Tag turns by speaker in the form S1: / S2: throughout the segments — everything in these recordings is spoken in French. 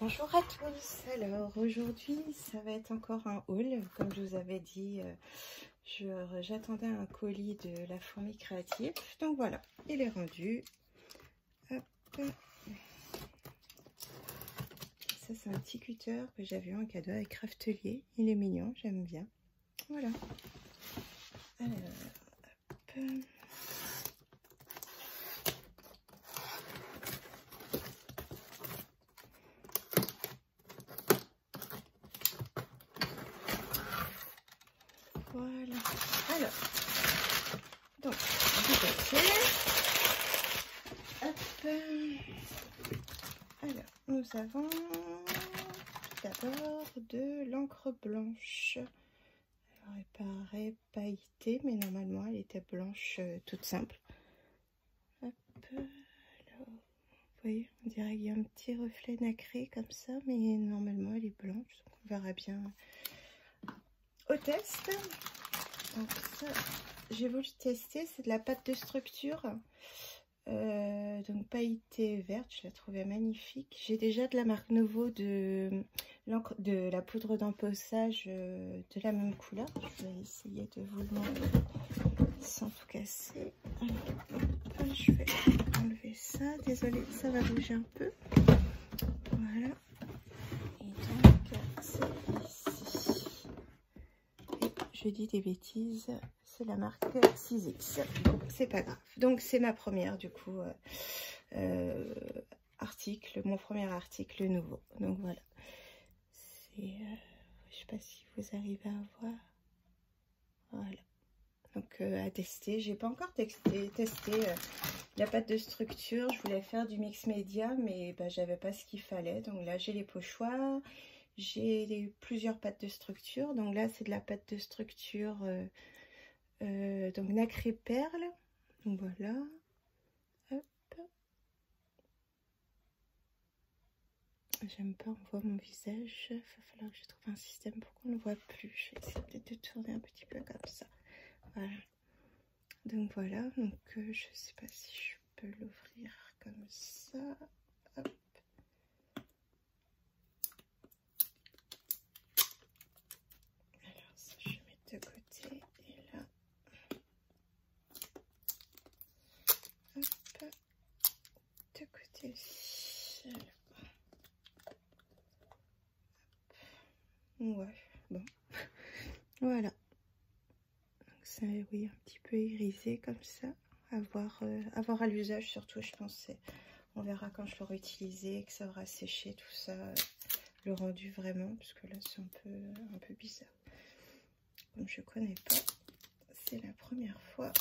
S1: Bonjour à tous. Alors aujourd'hui ça va être encore un haul. Comme je vous avais dit, j'attendais un colis de la fourmi créative, donc voilà, il est rendu. Hop. Ça c'est un petit cutter que j'avais eu en cadeau avec Craftelier, il est mignon, j'aime bien. Voilà. Alors hop. Voilà. Alors, donc, alors, nous avons tout d'abord de l'encre blanche. Alors, elle paraît pailletée, mais normalement, elle était blanche, toute simple. Hop, alors, vous voyez, on dirait qu'il y a un petit reflet nacré comme ça, mais normalement, elle est blanche. Donc on verra bien au test. Donc ça, j'ai voulu tester, c'est de la pâte de structure, donc pailletée verte, je la trouvais magnifique. J'ai déjà de la marque Novo de la poudre d'empossage de la même couleur. Je vais essayer de vous le montrer sans tout casser. Alors, je vais enlever ça, désolée, ça va bouger un peu. Voilà. Et donc c'est ici. Et je dis des bêtises. C'est la marque 6X, c'est pas grave. Donc c'est ma première du coup article, mon premier article nouveau. Donc voilà, c'est je sais pas si vous arrivez à voir. Voilà, donc à tester. J'ai pas encore testé la pâte de structure. Je voulais faire du mix média, mais bah, j'avais pas ce qu'il fallait. Donc là j'ai les pochoirs, j'ai plusieurs pâtes de structure. Donc là c'est de la pâte de structure donc nacré perle. Donc voilà. Hop. J'aime pas, on voit mon visage. Il va falloir que je trouve un système pour qu'on ne le voit plus. Je vais essayer peut-être de tourner un petit peu comme ça. Voilà. Donc voilà. Donc je sais pas si je peux l'ouvrir comme ça. Hop. Alors ça je vais mettre de côté. Et là. Hop. De côté aussi. Ouais, bon. Voilà. Donc ça, oui, un petit peu irisé comme ça. À voir à l'usage surtout, je pense. On verra quand je l'aurai utilisé, que ça aura séché tout ça, le rendu vraiment, parce que là c'est un peu bizarre. Comme je connais pas, c'est la première fois.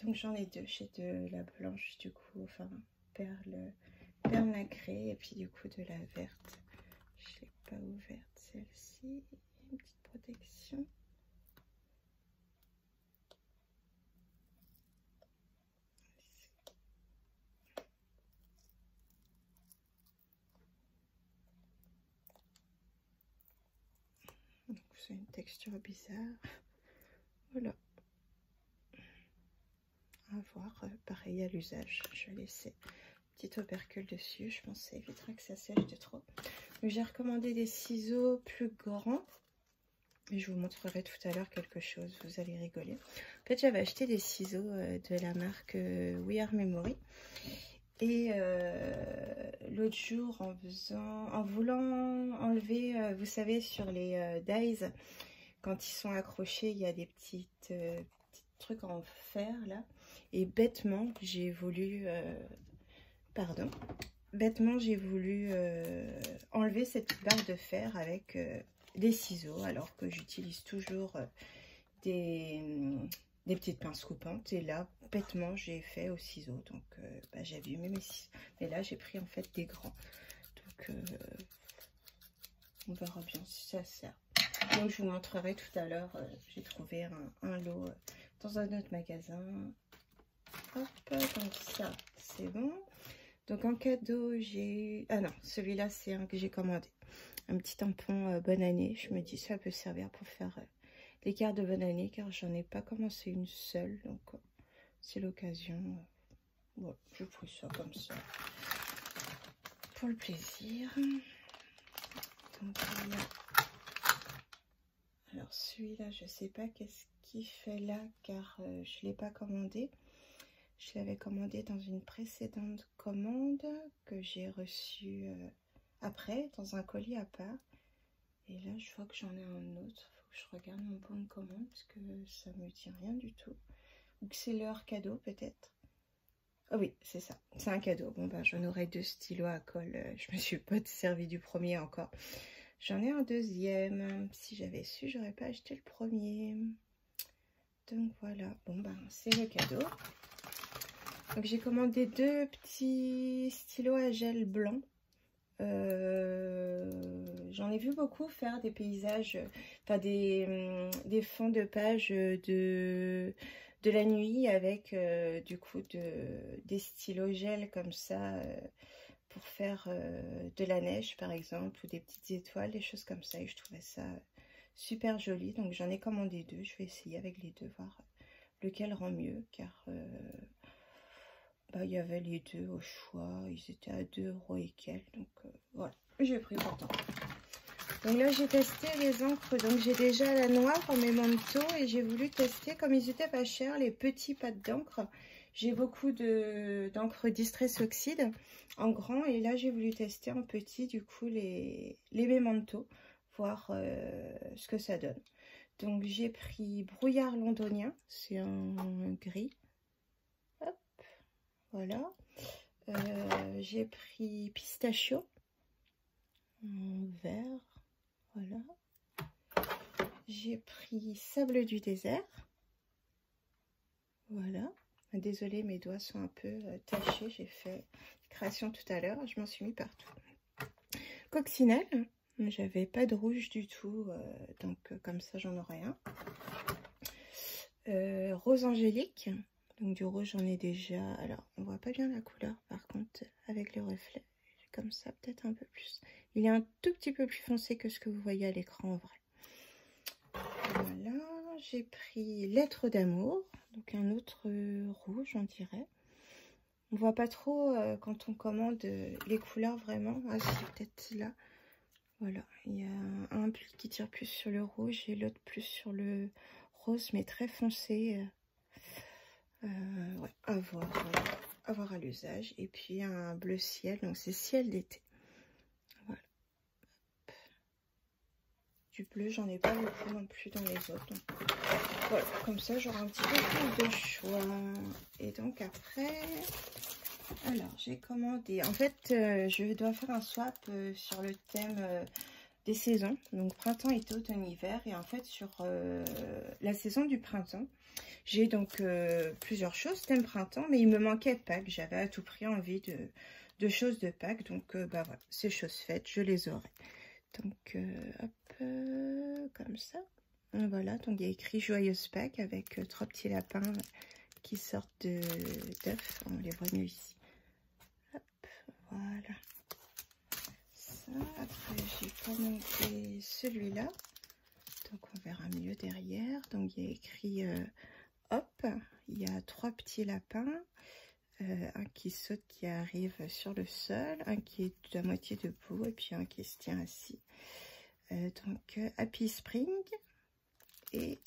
S1: Donc j'en ai deux. J'ai de la blanche du coup, enfin perle nacrée, et puis du coup de la verte. Je l'ai pas ouverte celle-ci. Une petite protection. Donc c'est une texture bizarre. Voilà. À voir, pareil à l'usage. Je vais laisser petit opercule dessus. Je pense que ça évitera que ça sèche de trop. J'ai recommandé des ciseaux plus grands. Et je vous montrerai tout à l'heure quelque chose. Vous allez rigoler. En fait, j'avais acheté des ciseaux de la marque We Are Memory. Et l'autre jour, en voulant enlever, vous savez, sur les dies, quand ils sont accrochés, il y a des petits trucs en fer là. Et bêtement, j'ai voulu, enlever cette barre de fer avec des ciseaux, alors que j'utilise toujours des petites pinces coupantes. Et là, bêtement, j'ai fait au ciseau. Donc, bah, j'avais eu mes ciseaux. Mais là, j'ai pris en fait des grands. Donc, on verra bien si ça sert. Donc, je vous montrerai tout à l'heure. J'ai trouvé un lot dans un autre magasin. Hop, donc ça, c'est bon. Donc, en cadeau, j'ai eu... Ah non, celui-là, c'est un que j'ai commandé. Un petit tampon bonne année. Je me dis, ça peut servir pour faire les cartes de bonne année, car j'en ai pas commencé une seule. Donc, c'est l'occasion. Bon, je pris ça comme ça. Pour le plaisir. Donc voilà. Alors celui-là, je sais pas qu'est-ce qu'il fait là, car je l'ai pas commandé. Je l'avais commandé dans une précédente commande que j'ai reçue après, dans un colis à part. Et là, je vois que j'en ai un autre. Faut que je regarde mon bon de commande parce que ça me dit rien du tout. Ou que c'est leur cadeau peut-être. Ah oui, c'est ça. C'est un cadeau. Bon, ben, j'en aurai 2 stylos à colle. Je me suis pas servi du premier encore. J'en ai un deuxième. Si j'avais su, j'aurais pas acheté le premier. Donc voilà. Bon, ben, c'est le cadeau. Donc j'ai commandé 2 petits stylos à gel blanc. J'en ai vu beaucoup faire des paysages, enfin des fonds de page de la nuit avec du coup des stylos gel comme ça pour faire de la neige par exemple, ou des petites étoiles, des choses comme ça, et je trouvais ça super joli. Donc j'en ai commandé 2, je vais essayer avec les 2, voir lequel rend mieux, car il y avait les 2 au choix, ils étaient à 2 € et quelques, donc voilà, j'ai pris pourtant. Donc là j'ai testé les encres, donc j'ai déjà la noire en Memento et j'ai voulu tester, comme ils étaient pas chers, les petits pads d'encre. J'ai beaucoup d'encre Distress Oxide en grand, et là j'ai voulu tester en petit du coup les Memento, voir ce que ça donne. Donc j'ai pris Brouillard Londonien, c'est un gris. Hop, voilà. J'ai pris Pistachio en vert. Voilà. J'ai pris Sable du désert. Voilà. Désolée, mes doigts sont un peu tachés. J'ai fait création tout à l'heure. Je m'en suis mis partout. Coccinelle. J'avais pas de rouge du tout. Donc comme ça, j'en aurai un. Rose angélique. Donc du rouge, j'en ai déjà. Alors, on voit pas bien la couleur. Par contre, avec le reflet. Comme ça, peut-être un peu plus. Il est un tout petit peu plus foncé que ce que vous voyez à l'écran en vrai. Voilà, j'ai pris Lettre d'amour, donc un autre rouge, on dirait. On voit pas trop quand on commande les couleurs vraiment. Ah, c'est peut-être là. Voilà, il y a un qui tire plus sur le rouge et l'autre plus sur le rose, mais très foncé. Ouais, à voir. Voilà. Avoir à l'usage. Et puis un bleu ciel, donc c'est ciel d'été. Voilà. Du bleu, j'en ai pas beaucoup non plus dans les autres. Donc, voilà, comme ça j'aurai un petit peu plus de choix. Et donc après, alors j'ai commandé. En fait, je dois faire un swap sur le thème des saisons. Donc printemps, été, automne, hiver. Et en fait, sur la saison du printemps, j'ai donc plusieurs choses, thème printemps, mais il me manquait Pâques. J'avais à tout prix envie de choses de Pâques. Donc, bah voilà, c'est chose faite, je les aurai. Donc, hop, comme ça. Voilà, donc il y a écrit Joyeuse Pâques avec 3 petits lapins qui sortent d'œufs. On les voit mieux ici. Hop, voilà. Ça, après, j'ai commandé celui-là. Donc, on verra mieux derrière. Donc, il y a écrit... hop, il y a 3 petits lapins, un qui saute, qui arrive sur le sol, un qui est à moitié debout et puis un qui se tient assis. Donc Happy Spring et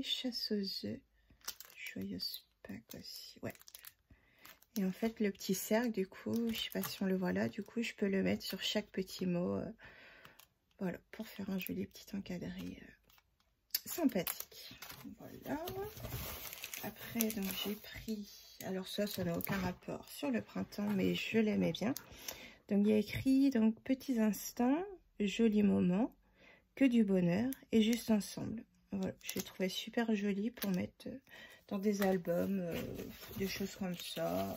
S1: chasse aux œufs, Joyeuse Pâques aussi, ouais. Et en fait le petit cercle, du coup, je sais pas si on le voit là, du coup je peux le mettre sur chaque petit mot, voilà, pour faire un joli petit encadré sympathique. Voilà. Après, donc j'ai pris, alors ça n'a aucun rapport sur le printemps, mais je l'aimais bien. Donc il y a écrit, donc petits instants, jolis moments, que du bonheur et juste ensemble. Voilà, je l'ai trouvé super joli pour mettre dans des albums, des choses comme ça.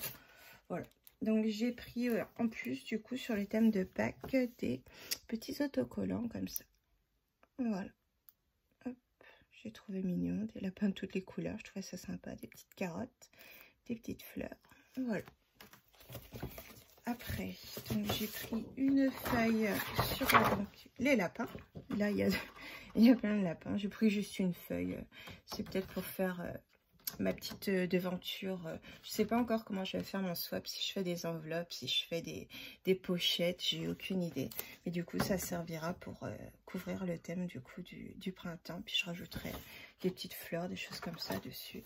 S1: Voilà. Donc j'ai pris en plus du coup sur les thèmes de Pâques des petits autocollants comme ça. Voilà. J'ai trouvé mignon, des lapins de toutes les couleurs, je trouvais ça sympa, des petites carottes, des petites fleurs, voilà. Après, donc j'ai pris une feuille sur donc, les lapins. Là, il y a plein de lapins, j'ai pris juste une feuille, c'est peut-être pour faire ma petite devanture. Je sais pas encore comment je vais faire mon swap, si je fais des enveloppes, si je fais des pochettes, j'ai aucune idée. Mais du coup, ça servira pour couvrir le thème du coup du printemps. Puis je rajouterai des petites fleurs, des choses comme ça dessus.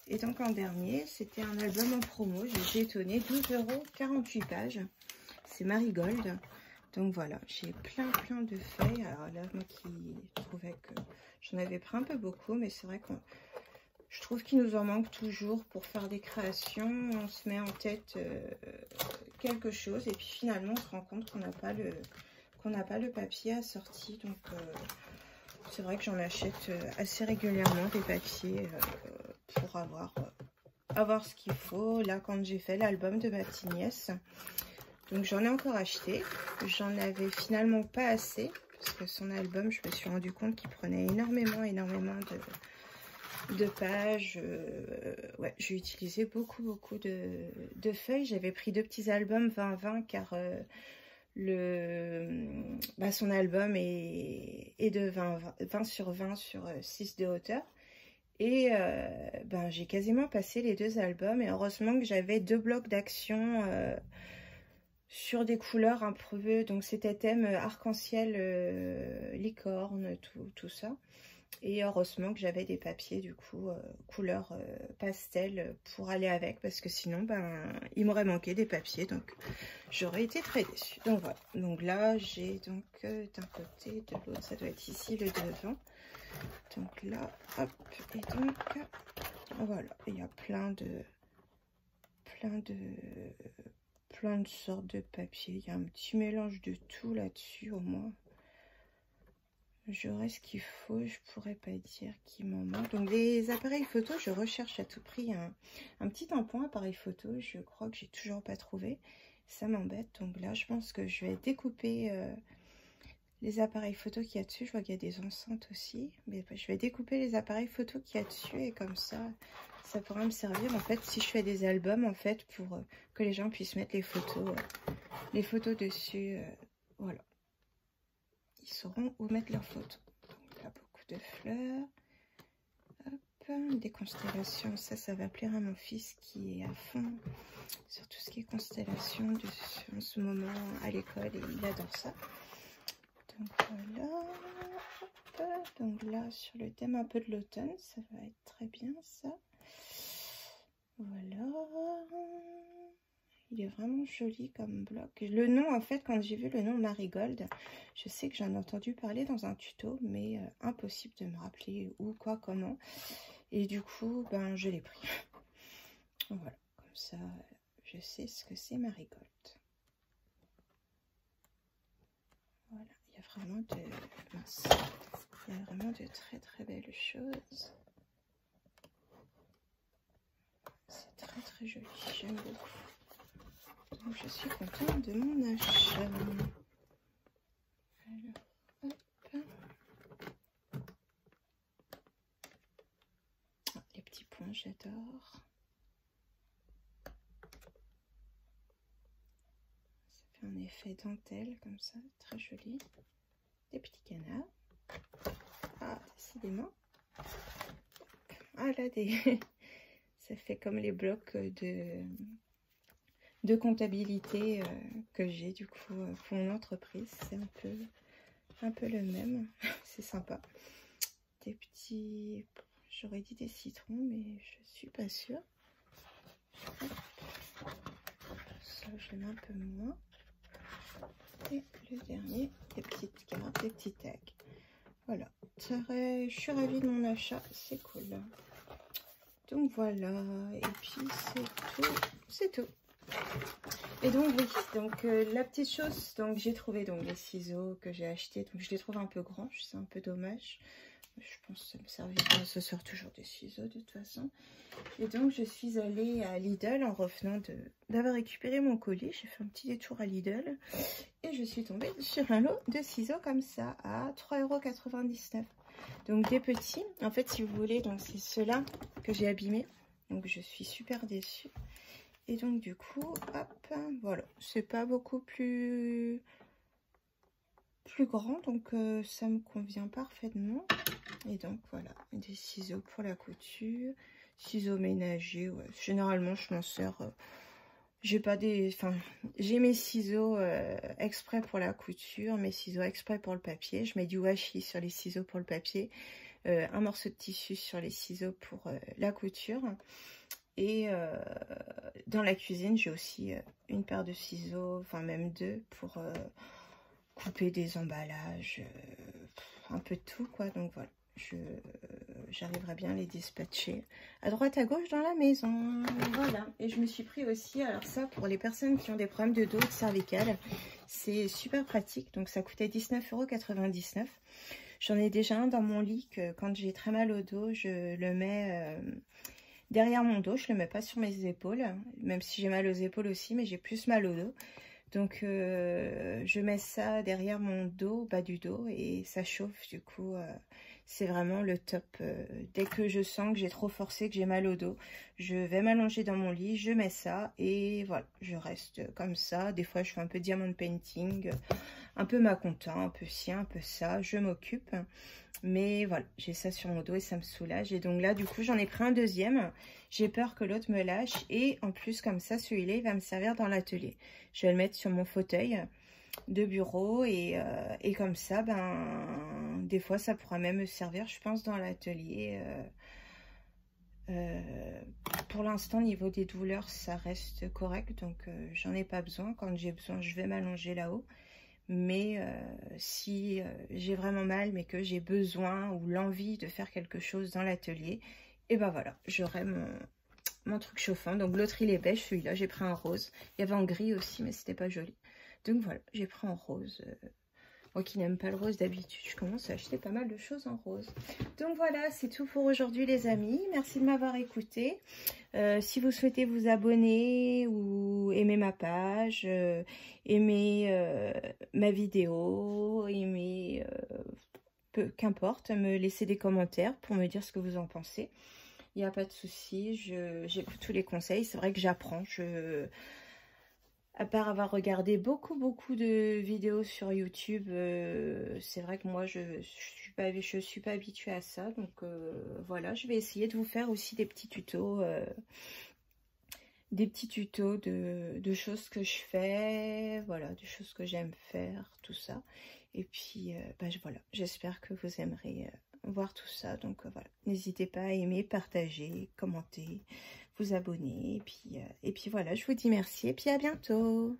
S1: Et donc en dernier, c'était un album en promo. J'ai été étonnée, 12 €, 48 pages. C'est Marigold. Donc voilà, j'ai plein de feuilles. Alors là, moi qui trouvais que j'en avais pris un peu beaucoup, mais c'est vrai que je trouve qu'il nous en manque toujours pour faire des créations. On se met en tête quelque chose et puis finalement on se rend compte qu'on n'a pas le papier assorti. Donc c'est vrai que j'en achète assez régulièrement des papiers pour avoir ce qu'il faut. Là, quand j'ai fait l'album de ma petite nièce, donc j'en ai encore acheté. J'en avais finalement pas assez parce que son album, je me suis rendu compte qu'il prenait énormément de pages. Ouais, j'ai utilisé beaucoup de feuilles. J'avais pris 2 petits albums 20-20 car son album est de 20 sur 20 sur 6 de hauteur. Et j'ai quasiment passé les 2 albums. Et heureusement que j'avais 2 blocs d'action sur des couleurs un peu, donc c'était thème arc-en-ciel, licorne, tout ça. Et heureusement que j'avais des papiers du coup couleur pastel pour aller avec, parce que sinon il m'aurait manqué des papiers, donc j'aurais été très déçue. Donc voilà, donc là j'ai donc d'un côté, de l'autre, ça doit être ici le devant. Donc là, hop, et donc voilà, il y a plein de sortes de papiers. Il y a un petit mélange de tout là-dessus, au moins. J'aurai ce qu'il faut, je pourrais pas dire qu'il m'en manque. Donc les appareils photo, je recherche à tout prix un petit tampon appareil photo. Je crois que j'ai toujours pas trouvé. Ça m'embête. Donc là, je pense que je vais découper les appareils photo qu'il y a dessus. Je vois qu'il y a des enceintes aussi. Mais je vais découper les appareils photo qu'il y a dessus et comme ça pourra me servir en fait si je fais des albums en fait pour que les gens puissent mettre les photos dessus. Voilà. Ils sauront où mettre leurs photos. Donc là, beaucoup de fleurs. Hop, des constellations. Ça va plaire à mon fils qui est à fond sur tout ce qui est constellation en ce moment à l'école et il adore ça. Donc voilà. Hop, donc là, sur le thème un peu de l'automne, ça va être très bien ça. Voilà. Il est vraiment joli comme bloc. Le nom, en fait, quand j'ai vu le nom Marigold, je sais que j'en ai entendu parler dans un tuto, mais impossible de me rappeler où, quoi, comment. Et du coup, je l'ai pris. Voilà, comme ça, je sais ce que c'est Marigold. Voilà, il y a vraiment de très belles choses. C'est très joli, j'aime beaucoup. Donc je suis contente de mon achat. Alors, hop. Ah, les petits points, j'adore. Ça fait un effet dentelle comme ça, très joli. Des petits canards. Ah, décidément. Ah là, ça fait comme les blocs de comptabilité que j'ai du coup pour mon entreprise. C'est un peu le même. C'est sympa. Des petits, j'aurais dit des citrons, mais je suis pas sûre. Ça, je mets un peu moins. Et le dernier, des petites cartes, des petits tags. Voilà. Je suis ravie de mon achat. C'est cool. Donc voilà. Et puis c'est tout. Et donc oui, donc la petite chose, donc j'ai trouvé donc les ciseaux que j'ai achetés, donc je les trouve un peu grands, c'est un peu dommage. Je pense que ça me servira, ça sort toujours des ciseaux de toute façon. Et donc je suis allée à Lidl en revenant d'avoir récupéré mon colis. J'ai fait un petit détour à Lidl et je suis tombée sur un lot de ciseaux comme ça à 3,99 €. Donc des petits, en fait si vous voulez, donc c'est ceux-là que j'ai abîmés. Donc je suis super déçue. Et donc du coup, hop, voilà, c'est pas beaucoup plus grand, donc ça me convient parfaitement. Et donc voilà, des ciseaux pour la couture. ciseaux ménagers, ouais. Généralement, je m'en sers. J'ai pas des... Enfin, j'ai mes ciseaux exprès pour la couture, mes ciseaux exprès pour le papier. Je mets du washi sur les ciseaux pour le papier, un morceau de tissu sur les ciseaux pour la couture. Et dans la cuisine, j'ai aussi une paire de ciseaux, enfin même deux, pour couper des emballages, un peu de tout, quoi. Donc voilà, j'arriverai bien à les dispatcher à droite à gauche dans la maison. Voilà, et je me suis pris aussi, alors ça, pour les personnes qui ont des problèmes de dos, de cervicale, c'est super pratique. Donc ça coûtait 19,99 €. J'en ai déjà un dans mon lit que quand j'ai très mal au dos, je le mets... derrière mon dos, je le mets pas sur mes épaules, même si j'ai mal aux épaules aussi, mais j'ai plus mal au dos. Donc je mets ça derrière mon dos, bas du dos, et ça chauffe. Du coup, c'est vraiment le top. Dès que je sens que j'ai trop forcé, que j'ai mal au dos, je vais m'allonger dans mon lit, je mets ça, et voilà, je reste comme ça. Des fois, je fais un peu diamond painting, un peu Macontin, un peu ci, un peu ça, je m'occupe. Mais voilà, j'ai ça sur mon dos et ça me soulage. Et donc là, du coup, j'en ai pris un deuxième. J'ai peur que l'autre me lâche. Et en plus, comme ça, celui-là, il va me servir dans l'atelier. Je vais le mettre sur mon fauteuil de bureau. Et comme ça, ben, des fois, ça pourra même me servir, je pense, dans l'atelier. Pour l'instant, au niveau des douleurs, ça reste correct. Donc, j'en ai pas besoin. Quand j'ai besoin, je vais m'allonger là-haut. Mais si j'ai vraiment mal, mais que j'ai besoin ou l'envie de faire quelque chose dans l'atelier, et ben voilà, j'aurai mon truc chauffant. Donc l'autre, il est beige, celui-là, j'ai pris un rose. Il y avait en gris aussi, mais c'était pas joli. Donc voilà, j'ai pris en rose. Moi qui n'aime pas le rose d'habitude, je commence à acheter pas mal de choses en rose. Donc voilà, c'est tout pour aujourd'hui les amis. Merci de m'avoir écouté. Si vous souhaitez vous abonner ou aimer ma page, aimer ma vidéo, aimer... qu'importe, me laisser des commentaires pour me dire ce que vous en pensez. Il n'y a pas de souci, j'écoute tous les conseils. C'est vrai que j'apprends. À part avoir regardé beaucoup de vidéos sur YouTube, c'est vrai que moi je suis pas habituée à ça. Donc voilà, je vais essayer de vous faire aussi des petits tutos. De choses que je fais, voilà, de choses que j'aime faire, tout ça. Et puis, voilà, j'espère que vous aimerez voir tout ça. Donc voilà, n'hésitez pas à aimer, partager, commenter, vous abonner. Et puis voilà, je vous dis merci et puis à bientôt.